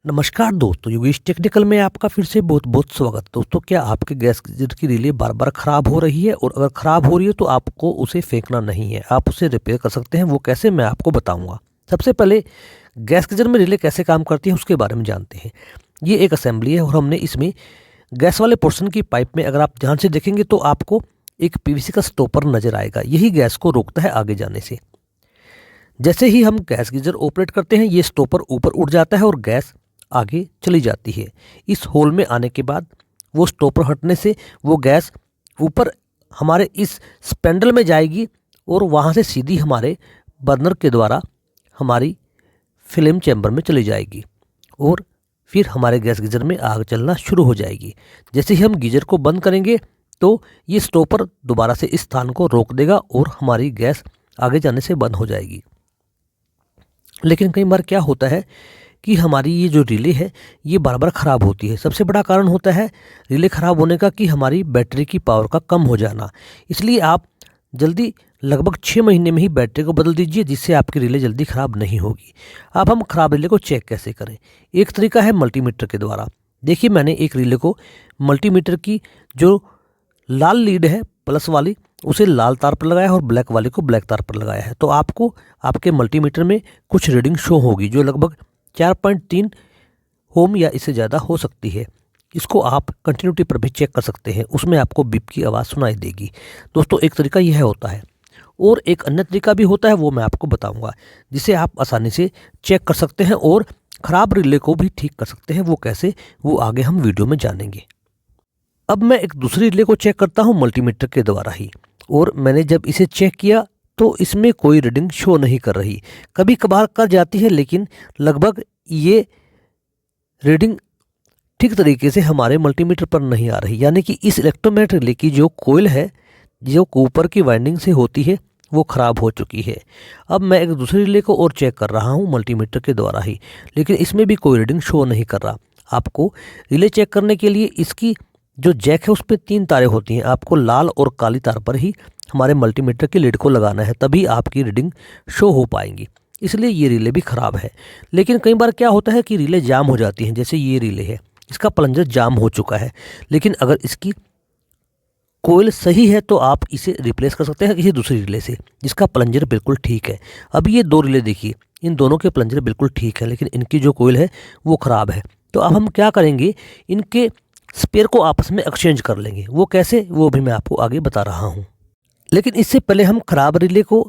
नमस्कार दोस्तों, योगेश टेक्निकल में आपका फिर से बहुत बहुत स्वागत। दोस्तों, क्या आपके गैस गीजर की रिले बार बार ख़राब हो रही है? और अगर ख़राब हो रही है तो आपको उसे फेंकना नहीं है, आप उसे रिपेयर कर सकते हैं। वो कैसे, मैं आपको बताऊंगा। सबसे पहले गैस गीजर में रिले कैसे काम करती है उसके बारे में जानते हैं। ये एक असेंबली है और हमने इसमें गैस वाले पोर्शन की पाइप में अगर आप ध्यान से देखेंगे तो आपको एक पीवीसी का स्टॉपर नज़र आएगा। यही गैस को रोकता है आगे जाने से। जैसे ही हम गैस गीजर ऑपरेट करते हैं, ये स्टॉपर ऊपर उठ जाता है और गैस आगे चली जाती है। इस होल में आने के बाद वो स्टॉपर हटने से वो गैस ऊपर हमारे इस स्पेंडल में जाएगी और वहाँ से सीधी हमारे बर्नर के द्वारा हमारी फ्लेम चैम्बर में चली जाएगी और फिर हमारे गैस गीजर में आग चलना शुरू हो जाएगी। जैसे ही हम गीजर को बंद करेंगे तो ये स्टॉपर दोबारा से इस स्थान को रोक देगा और हमारी गैस आगे जाने से बंद हो जाएगी। लेकिन कई बार क्या होता है कि हमारी ये जो रिले है ये बार बार ख़राब होती है। सबसे बड़ा कारण होता है रिले ख़राब होने का कि हमारी बैटरी की पावर का कम हो जाना। इसलिए आप जल्दी लगभग 6 महीने में ही बैटरी को बदल दीजिए, जिससे आपकी रिले जल्दी ख़राब नहीं होगी। अब हम ख़राब रिले को चेक कैसे करें? एक तरीका है मल्टीमीटर के द्वारा। देखिए, मैंने एक रिले को मल्टीमीटर की जो लाल लीड है प्लस वाली, उसे लाल तार पर लगाया है और ब्लैक वाले को ब्लैक तार पर लगाया है। तो आपको आपके मल्टीमीटर में कुछ रीडिंग शो होगी जो लगभग 4.3 ओम या इससे ज़्यादा हो सकती है। इसको आप कंटिन्यूटी पर भी चेक कर सकते हैं, उसमें आपको बीप की आवाज़ सुनाई देगी। दोस्तों, एक तरीका यह होता है और एक अन्य तरीका भी होता है, वो मैं आपको बताऊंगा, जिसे आप आसानी से चेक कर सकते हैं और ख़राब रिले को भी ठीक कर सकते हैं। वो कैसे, वो आगे हम वीडियो में जानेंगे। अब मैं एक दूसरी रिले को चेक करता हूँ मल्टीमीटर के द्वारा ही, और मैंने जब इसे चेक किया तो इसमें कोई रीडिंग शो नहीं कर रही। कभी कभार कर जाती है, लेकिन लगभग ये रीडिंग ठीक तरीके से हमारे मल्टीमीटर पर नहीं आ रही। यानी कि इस इलेक्ट्रोमैग्नेट रिले की जो कोयल है, जो ऊपर की वाइंडिंग से होती है, वो ख़राब हो चुकी है। अब मैं एक दूसरी रिले को और चेक कर रहा हूँ मल्टीमीटर के द्वारा ही, लेकिन इसमें भी कोई रीडिंग शो नहीं कर रहा। आपको रिले चेक करने के लिए इसकी जो जैक है उस पर 3 तारें होती हैं। आपको लाल और काली तार पर ही हमारे मल्टीमीटर की लीड को लगाना है, तभी आपकी रीडिंग शो हो पाएंगी। इसलिए ये रिले भी ख़राब है। लेकिन कई बार क्या होता है कि रिले जाम हो जाती हैं। जैसे ये रिले है, इसका प्लंजर जाम हो चुका है, लेकिन अगर इसकी कोयल सही है तो आप इसे रिप्लेस कर सकते हैं किसी दूसरी रिले से जिसका प्लंजर बिल्कुल ठीक है। अब ये 2 रिले देखिए, इन दोनों के प्लंजर बिल्कुल ठीक है, लेकिन इनकी जो कोयल है वो ख़राब है। तो अब हम क्या करेंगे, इनके स्पेयर को आपस में एक्सचेंज कर लेंगे। वो कैसे, वो भी मैं आपको आगे बता रहा हूँ। लेकिन इससे पहले हम ख़राब रिले को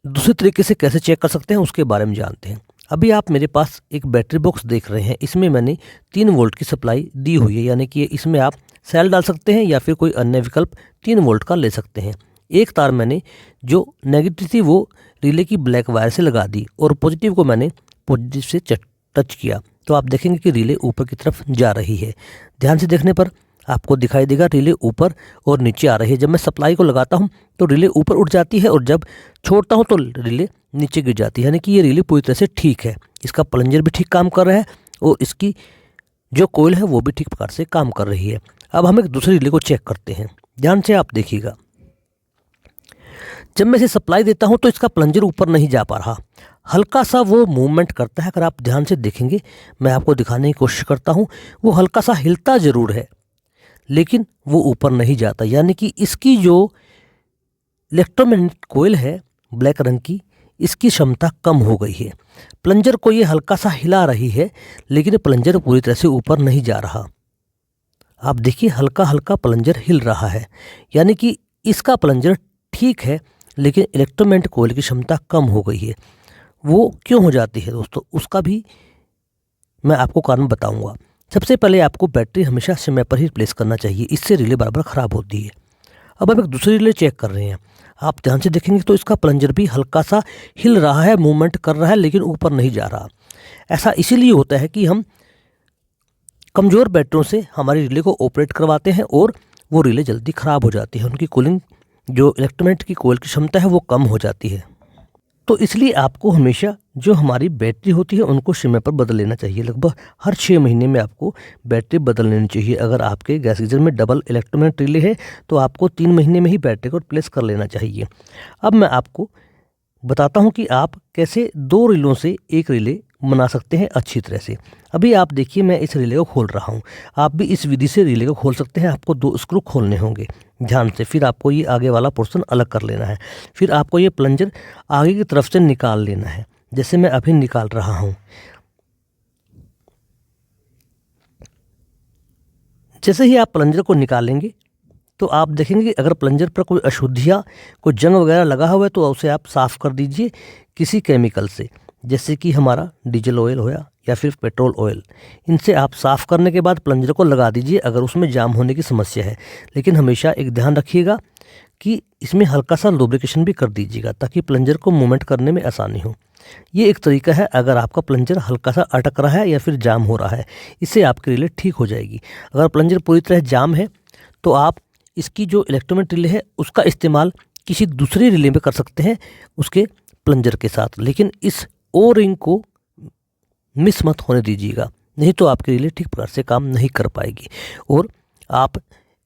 दूसरे तरीके से कैसे चेक कर सकते हैं उसके बारे में जानते हैं। अभी आप मेरे पास एक बैटरी बॉक्स देख रहे हैं। इसमें मैंने 3 वोल्ट की सप्लाई दी हुई है, यानी कि इसमें आप सेल डाल सकते हैं या फिर कोई अन्य विकल्प 3 वोल्ट का ले सकते हैं। एक तार मैंने जो नेगेटिव थी वो रिले की ब्लैक वायर से लगा दी और पॉजिटिव को मैंने पॉजिटिव से टच किया। तो आप देखेंगे कि रिले ऊपर की तरफ जा रही है। ध्यान से देखने पर आपको दिखाई देगा रिले ऊपर और नीचे आ रही है। जब मैं सप्लाई को लगाता हूं तो रिले ऊपर उठ जाती है और जब छोड़ता हूं तो रिले नीचे गिर जाती है। यानी कि ये रिले पूरी तरह से ठीक है। इसका प्लंजर भी ठीक काम कर रहा है और इसकी जो कोयल है वो भी ठीक प्रकार से काम कर रही है। अब हम एक दूसरी रिले को चेक करते हैं। ध्यान से आप देखिएगा, जब मैं इसे सप्लाई देता हूं तो इसका प्लंजर ऊपर नहीं जा पा रहा, हल्का सा वो मूवमेंट करता है। अगर आप ध्यान से देखेंगे, मैं आपको दिखाने की कोशिश करता हूं, वो हल्का सा हिलता ज़रूर है लेकिन वो ऊपर नहीं जाता। यानी कि इसकी जो इलेक्ट्रोमैग्नेटिक कोयल है ब्लैक रंग की, इसकी क्षमता कम हो गई है। प्लंजर को ये हल्का सा हिला रही है, लेकिन प्लंजर पूरी तरह से ऊपर नहीं जा रहा। आप देखिए, हल्का हल्का प्लंजर हिल रहा है, यानी कि इसका प्लंजर ठीक है, लेकिन इलेक्ट्रोमैग्नेटिक कोयल की क्षमता कम हो गई है। वो क्यों हो जाती है दोस्तों, उसका भी मैं आपको कारण बताऊंगा। सबसे पहले आपको बैटरी हमेशा समय पर ही रिप्लेस करना चाहिए, इससे रिले बार बार ख़राब होती है। अब हम एक दूसरी रिले चेक कर रहे हैं। आप ध्यान से देखेंगे तो इसका प्लंजर भी हल्का सा हिल रहा है, मूवमेंट कर रहा है, लेकिन ऊपर नहीं जा रहा। ऐसा इसीलिए होता है कि हम कमज़ोर बैटरियों से हमारी रिले को ऑपरेट करवाते हैं और वो रिले जल्दी ख़राब हो जाती है। उनकी कूलिंग, जो इलेक्ट्रोमैग्नेट की कोयल की क्षमता है वो कम हो जाती है। तो इसलिए आपको हमेशा जो हमारी बैटरी होती है उनको समय पर बदल लेना चाहिए। लगभग हर 6 महीने में आपको बैटरी बदल लेनी चाहिए। अगर आपके गैस गीजर में डबल इलेक्ट्रोमैग्नेट रिले है तो आपको 3 महीने में ही बैटरी को रिप्लेस कर लेना चाहिए। अब मैं आपको बताता हूं कि आप कैसे 2 रिलों से एक रिले बना सकते हैं अच्छी तरह से। अभी आप देखिए मैं इस रिले को खोल रहा हूँ। आप भी इस विधि से रिले को खोल सकते हैं। आपको 2 स्क्रू खोलने होंगे ध्यान से। फिर आपको ये आगे वाला पोर्शन अलग कर लेना है। फिर आपको ये प्लंजर आगे की तरफ से निकाल लेना है, जैसे मैं अभी निकाल रहा हूँ। जैसे ही आप प्लंजर को निकालेंगे तो आप देखेंगे कि अगर प्लंजर पर कोई अशुद्धियाँ, कोई जंग वगैरह लगा हुआ है तो उसे आप साफ़ कर दीजिए किसी केमिकल से, जैसे कि हमारा डीजल ऑयल होया या फिर पेट्रोल ऑयल। इनसे आप साफ़ करने के बाद प्लंजर को लगा दीजिए अगर उसमें जाम होने की समस्या है। लेकिन हमेशा एक ध्यान रखिएगा कि इसमें हल्का सा लुब्रिकेशन भी कर दीजिएगा ताकि प्लंजर को मूवमेंट करने में आसानी हो। ये एक तरीका है अगर आपका प्लंजर हल्का सा अटक रहा है या फिर जाम हो रहा है, इससे आपकी रिले ठीक हो जाएगी। अगर प्लंजर पूरी तरह जाम है तो आप इसकी जो इलेक्ट्रोमेट रिले है उसका इस्तेमाल किसी दूसरी रिले में कर सकते हैं उसके प्लंजर के साथ। लेकिन इस ओ रिंग को मिस मत होने दीजिएगा, नहीं तो आपकी रिले ठीक प्रकार से काम नहीं कर पाएगी। और आप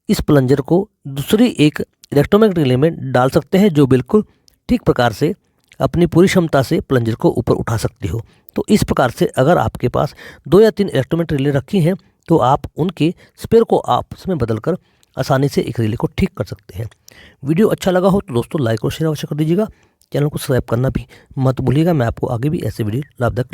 इस प्लंजर को दूसरी एक इलेक्ट्रोमैग्नेटिक रिले में डाल सकते हैं जो बिल्कुल ठीक प्रकार से अपनी पूरी क्षमता से प्लंजर को ऊपर उठा सकती हो। तो इस प्रकार से अगर आपके पास 2 या 3 इलेक्ट्रोमैग्नेटिक रिले रखी हैं तो आप उनके स्पेयर को आपस में बदल कर आसानी से एक रिले को ठीक कर सकते हैं। वीडियो अच्छा लगा हो तो दोस्तों लाइक और शेयर अवश्य कर दीजिएगा। चैनल को सब्सक्राइब करना भी मत भूलिएगा। मैं आपको आगे भी ऐसे वीडियो लाभदायक